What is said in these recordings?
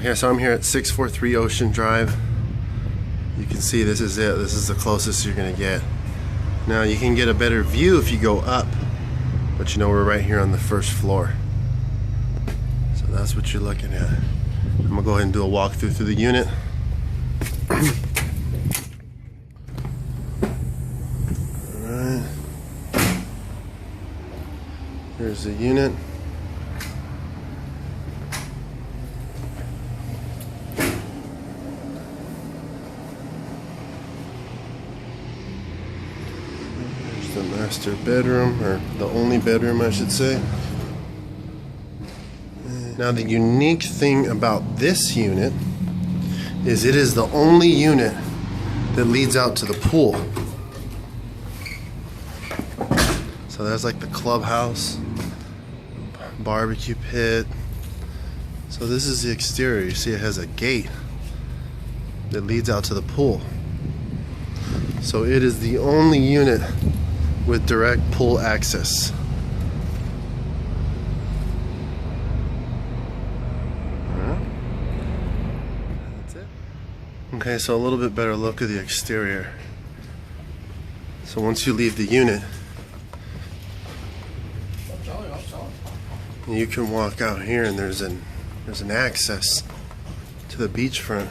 Okay, so I'm here at 643 Ocean Drive. You can see this is it. This is the closest you're gonna get. Now you can get a better view if you go up, but you know we're right here on the first floor. So that's what you're looking at. I'm gonna go ahead and do a walkthrough through the unit. Alright. Here's the unit. The master bedroom, or the only bedroom I should say. Now the unique thing about this unit is it is the only unit that leads out to the pool. So there's like the clubhouse, barbecue pit. So this is the exterior. You see it has a gate that leads out to the pool. So it is the only unit with direct pool access. That's it. Okay, so a little bit better look at the exterior. So once you leave the unit, you can walk out here and there's an access to the beachfront.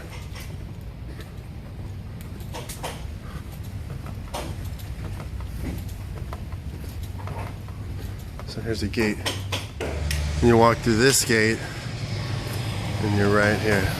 So here's a gate. And you walk through this gate and you're right here.